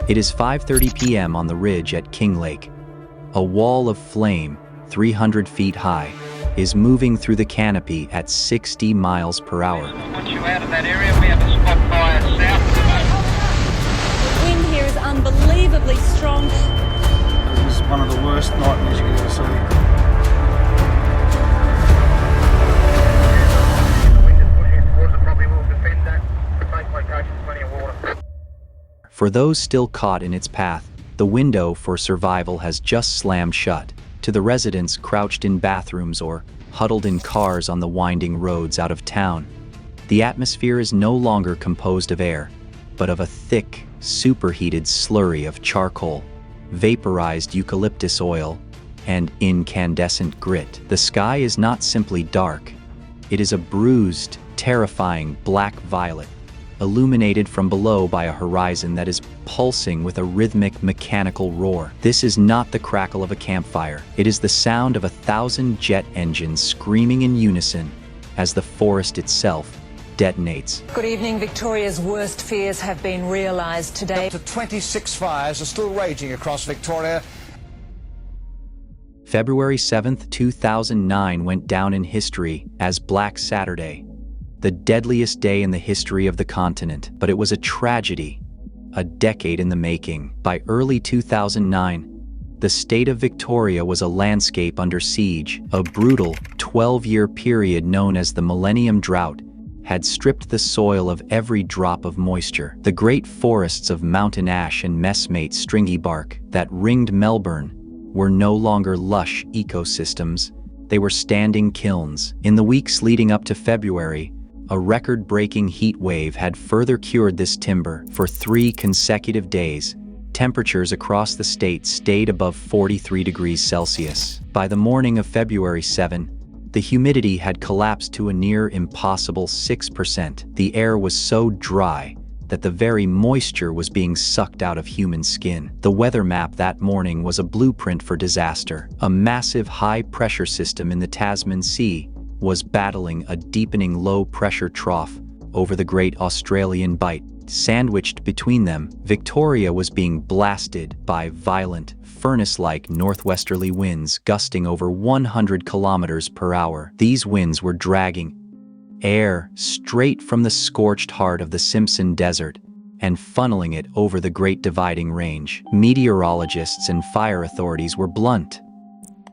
It is 5:30 p.m. on the ridge at King Lake. A wall of flame, 300 feet high, is moving through the canopy at 60 miles per hour. Once you're out of that area, we have a spot fire south of the The wind here is unbelievably strong. This is one of the worst nightmares you can ever see. The wind is pushing towards the property. We'll defend that. The safe location, plenty of water. For those still caught in its path, the window for survival has just slammed shut. To the residents crouched in bathrooms or huddled in cars on the winding roads out of town, the atmosphere is no longer composed of air, but of a thick, superheated slurry of charcoal, vaporized eucalyptus oil, and incandescent grit. The sky is not simply dark. It is a bruised, terrifying black-violet, illuminated from below by a horizon that is pulsing with a rhythmic mechanical roar. This is not the crackle of a campfire. It is the sound of 1,000 jet engines screaming in unison as the forest itself detonates. Good evening. Victoria's worst fears have been realised today. Up to 26 fires are still raging across Victoria. February 7th, 2009 went down in history as Black Saturday, the deadliest day in the history of the continent. But it was a tragedy, a decade in the making. By early 2009, the state of Victoria was a landscape under siege. A brutal 12-year period known as the Millennium Drought had stripped the soil of every drop of moisture. The great forests of mountain ash and messmate stringy bark that ringed Melbourne were no longer lush ecosystems. They were standing kilns. In the weeks leading up to February, a record-breaking heat wave had further cured this timber. For 3 consecutive days, temperatures across the state stayed above 43 degrees Celsius. By the morning of February 7, the humidity had collapsed to a near impossible 6%. The air was so dry that the very moisture was being sucked out of human skin. The weather map that morning was a blueprint for disaster. A massive high-pressure system in the Tasman Sea was battling a deepening low-pressure trough over the Great Australian Bight. Sandwiched between them, Victoria was being blasted by violent, furnace-like northwesterly winds gusting over 100 kilometers per hour. These winds were dragging air straight from the scorched heart of the Simpson Desert and funneling it over the Great Dividing Range. Meteorologists and fire authorities were blunt.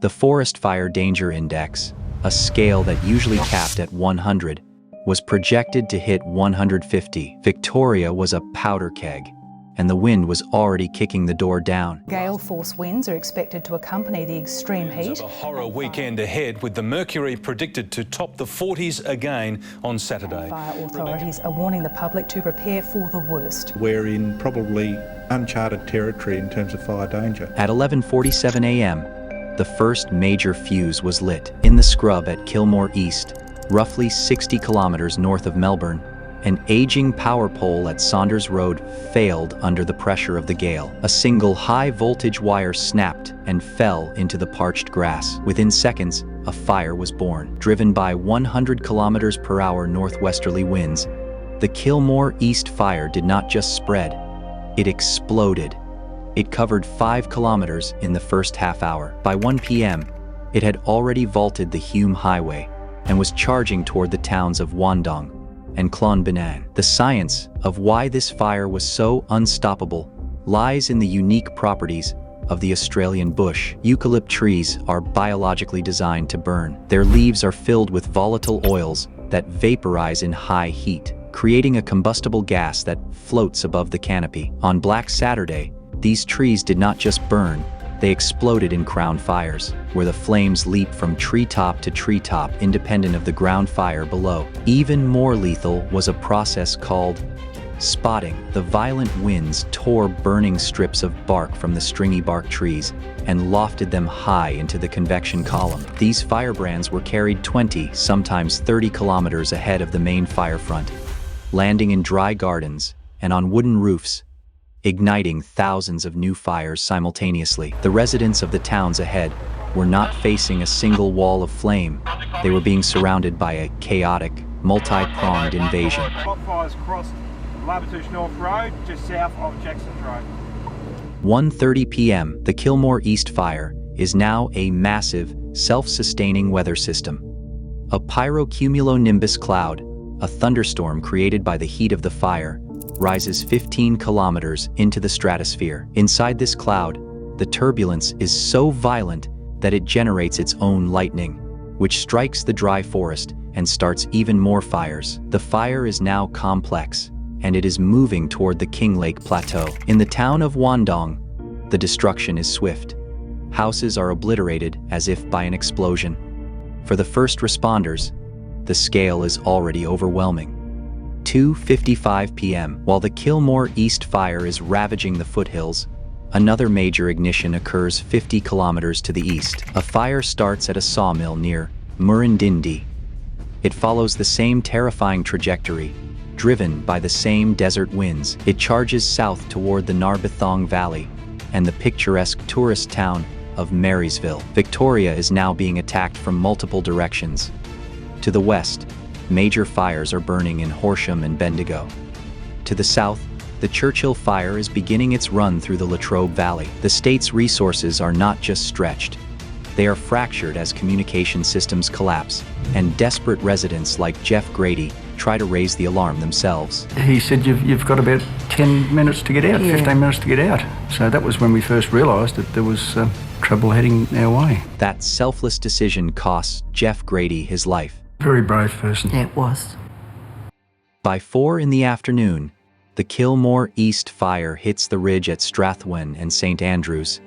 The Forest Fire Danger Index, a scale that usually capped at 100, was projected to hit 150. Victoria was a powder keg, and the wind was already kicking the door down. Gale force winds are expected to accompany the extreme heat. A horror weekend ahead, with the mercury predicted to top the 40s again on Saturday. Fire authorities are warning the public to prepare for the worst. We're in probably uncharted territory in terms of fire danger. At 11:47 a.m., the first major fuse was lit. In the scrub at Kilmore East, roughly 60 kilometers north of Melbourne, an aging power pole at Saunders Road failed under the pressure of the gale. A single high-voltage wire snapped and fell into the parched grass. Within seconds, a fire was born. Driven by 100 kilometers per hour northwesterly winds, the Kilmore East fire did not just spread, it exploded. It covered 5 kilometers in the first half hour. By 1 p.m., it had already vaulted the Hume Highway and was charging toward the towns of Wandong and Clonbanan. The science of why this fire was so unstoppable lies in the unique properties of the Australian bush. Eucalypt trees are biologically designed to burn. Their leaves are filled with volatile oils that vaporize in high heat, creating a combustible gas that floats above the canopy. On Black Saturday, these trees did not just burn, they exploded in crown fires, where the flames leaped from treetop to treetop independent of the ground fire below. Even more lethal was a process called spotting. The violent winds tore burning strips of bark from the stringy bark trees and lofted them high into the convection column. These firebrands were carried 20, sometimes 30 kilometers ahead of the main fire front, landing in dry gardens and on wooden roofs, igniting thousands of new fires simultaneously. The residents of the towns ahead were not facing a single wall of flame. They were being surrounded by a chaotic, multi-pronged invasion. Bushfires crossed Labatouche North Road, just south of Jackson's Road. 1:30 p.m., the Kilmore East Fire is now a massive, self-sustaining weather system. A pyrocumulonimbus cloud, a thunderstorm created by the heat of the fire, rises 15 kilometers into the stratosphere. Inside this cloud, the turbulence is so violent that it generates its own lightning, which strikes the dry forest and starts even more fires. The fire is now complex, and it is moving toward the King Lake Plateau. In the town of Wandong, the destruction is swift. Houses are obliterated as if by an explosion. For the first responders, the scale is already overwhelming. 2:55 p.m. While the Kilmore East Fire is ravaging the foothills, another major ignition occurs 50 kilometers to the east. A fire starts at a sawmill near Murindindi. It follows the same terrifying trajectory, driven by the same desert winds. It charges south toward the Narberthong Valley and the picturesque tourist town of Marysville. Victoria is now being attacked from multiple directions. To the west, major fires are burning in Horsham and Bendigo. To the south, the Churchill Fire is beginning its run through the Latrobe Valley. The state's resources are not just stretched. They are fractured as communication systems collapse, and desperate residents like Jeff Grady try to raise the alarm themselves. He said, you've got about 10 minutes to get out, 15 minutes to get out. So that was when we first realised that there was trouble heading our way. That selfless decision costs Jeff Grady his life. Very brave person. It was. By 4 in the afternoon, the Kilmore East Fire hits the ridge at Strathwen and St. Andrews.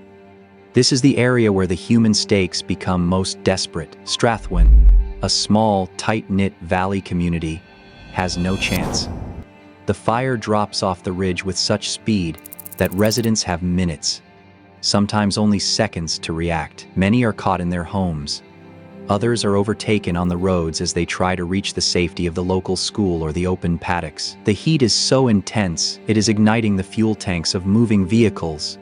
This is the area where the human stakes become most desperate. Strathwen, a small, tight-knit valley community, has no chance. The fire drops off the ridge with such speed that residents have minutes, sometimes only seconds, to react. Many are caught in their homes. Others are overtaken on the roads as they try to reach the safety of the local school or the open paddocks. The heat is so intense, it is igniting the fuel tanks of moving vehicles.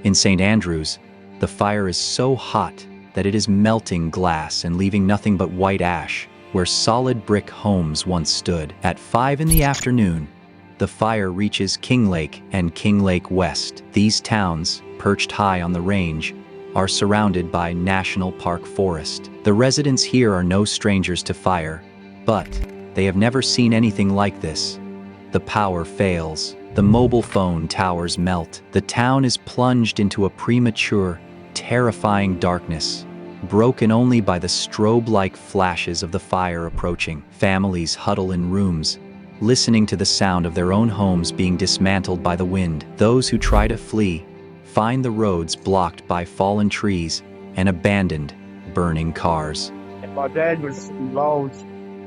In St. Andrews, the fire is so hot that it is melting glass and leaving nothing but white ash, where solid brick homes once stood. At 5 in the afternoon, the fire reaches King Lake and King Lake West. These towns, perched high on the range, are surrounded by National Park Forest. The residents here are no strangers to fire, but they have never seen anything like this. The power fails. The mobile phone towers melt. The town is plunged into a premature, terrifying darkness, broken only by the strobe-like flashes of the fire approaching. Families huddle in rooms, listening to the sound of their own homes being dismantled by the wind. Those who try to flee find the roads blocked by fallen trees and abandoned, burning cars. My dad was involved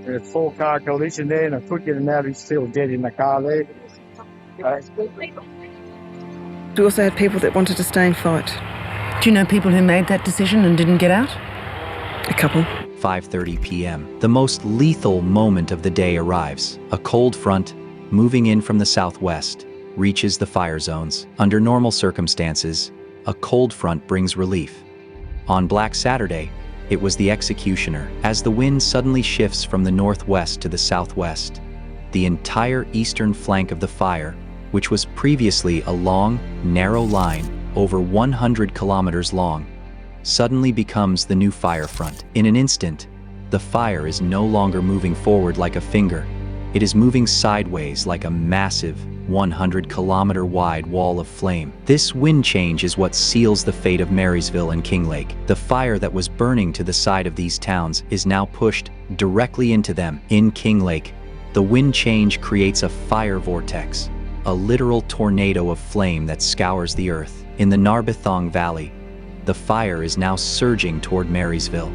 in a 4-car collision there, and I could get him out. He's still dead in the car there. We also had people that wanted to stay and fight. Do you know people who made that decision and didn't get out? A couple. 5:30 p.m. The most lethal moment of the day arrives. A cold front, moving in from the southwest, reaches the fire zones. Under normal circumstances, a cold front brings relief. On Black Saturday, it was the executioner. As the wind suddenly shifts from the northwest to the southwest, the entire eastern flank of the fire, which was previously a long, narrow line over 100 kilometers long, suddenly becomes the new fire front. In an instant, the fire is no longer moving forward like a finger. It is moving sideways like a massive 100-kilometer wide wall of flame. This wind change is what seals the fate of Marysville and King Lake. The fire that was burning to the side of these towns is now pushed directly into them. In King Lake, the wind change creates a fire vortex, a literal tornado of flame that scours the earth. In the Narberthong Valley, the fire is now surging toward Marysville.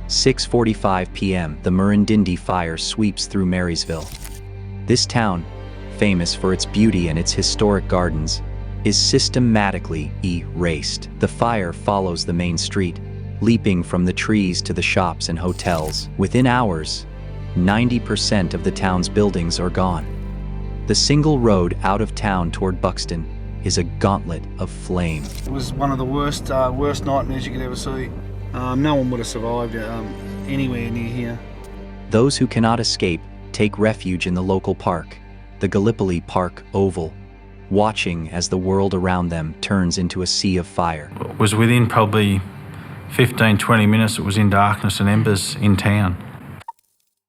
6:45 p.m. The Murindindi fire sweeps through Marysville. This town, famous for its beauty and its historic gardens, is systematically erased. The fire follows the main street, leaping from the trees to the shops and hotels. Within hours, 90% of the town's buildings are gone. The single road out of town toward Buxton is a gauntlet of flame. It was one of the worst nightmares you could ever see. No one would have survived anywhere near here. Those who cannot escape take refuge in the local park, the Gallipoli Park Oval. watching as the world around them turns into a sea of fire. It was within probably 15-20 minutes it was in darkness and embers in town.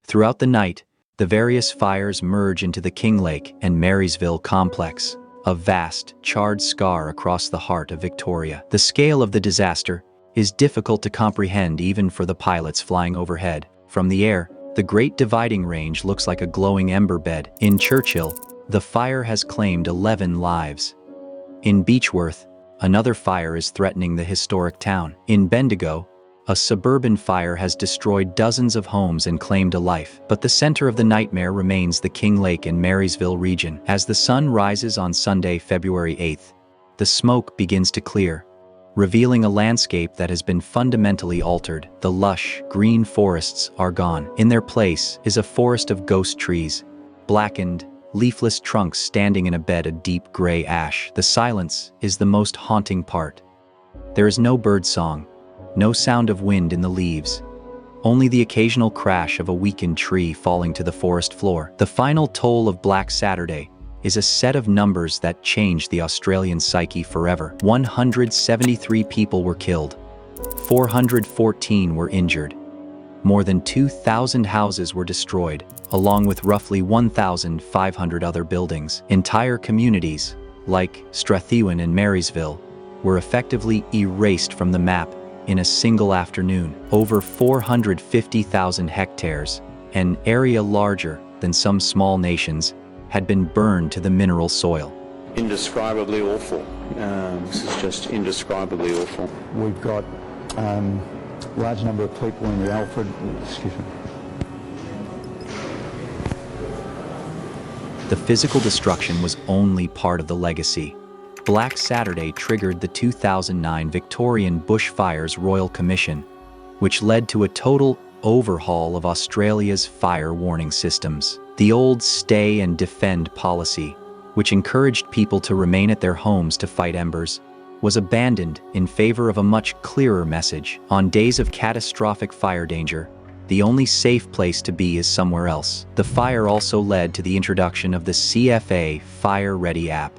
Throughout the night, the various fires merge into the King Lake and Marysville complex, a vast, charred scar across the heart of Victoria. The scale of the disaster is difficult to comprehend even for the pilots flying overhead. From the air, the Great Dividing Range looks like a glowing ember bed. In Churchill, the fire has claimed 11 lives. In Beechworth, another fire is threatening the historic town. In Bendigo, a suburban fire has destroyed dozens of homes and claimed a life. But the center of the nightmare remains the King Lake and Marysville region. As the sun rises on Sunday, February 8th, the smoke begins to clear, revealing a landscape that has been fundamentally altered. The lush, green forests are gone. In their place is a forest of ghost trees, blackened, leafless trunks standing in a bed of deep gray ash. The silence is the most haunting part. There is no bird song, no sound of wind in the leaves, only the occasional crash of a weakened tree falling to the forest floor. The final toll of Black Saturday is a set of numbers that changed the Australian psyche forever. 173 people were killed, 414 were injured. More than 2,000 houses were destroyed, along with roughly 1,500 other buildings. Entire communities, like Strathewen and Marysville, were effectively erased from the map in a single afternoon. Over 450,000 hectares, an area larger than some small nations, had been burned to the mineral soil. Indescribably awful. This is just indescribably awful. We've got large number of people in the Alfred, The physical destruction was only part of the legacy. Black Saturday triggered the 2009 Victorian Bushfires Royal Commission, which led to a total overhaul of Australia's fire warning systems. The old stay and defend policy, which encouraged people to remain at their homes to fight embers, was abandoned in favor of a much clearer message. On days of catastrophic fire danger, the only safe place to be is somewhere else. The fire also led to the introduction of the CFA Fire Ready app,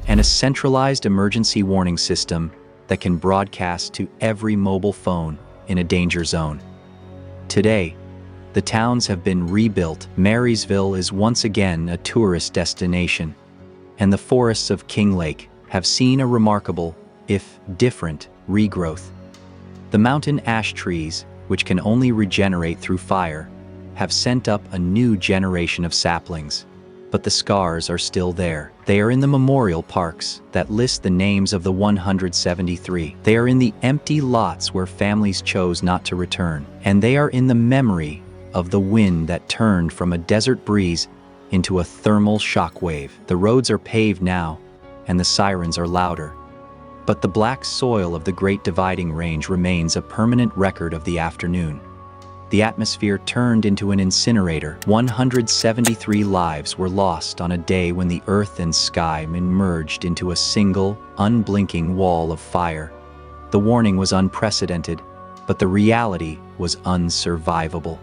and a centralized emergency warning system that can broadcast to every mobile phone in a danger zone. Today, the towns have been rebuilt. Marysville is once again a tourist destination, and the forests of King Lake have seen a remarkable, if different, regrowth. The mountain ash trees, which can only regenerate through fire, have sent up a new generation of saplings. But the scars are still there. They are in the memorial parks that list the names of the 173. They are in the empty lots where families chose not to return. And they are in the memory of the wind that turned from a desert breeze into a thermal shockwave. The roads are paved now, and the sirens are louder. But the black soil of the Great Dividing Range remains a permanent record of the afternoon. The atmosphere turned into an incinerator. 173 lives were lost on a day when the earth and sky merged into a single, unblinking wall of fire. The warning was unprecedented, but the reality was unsurvivable.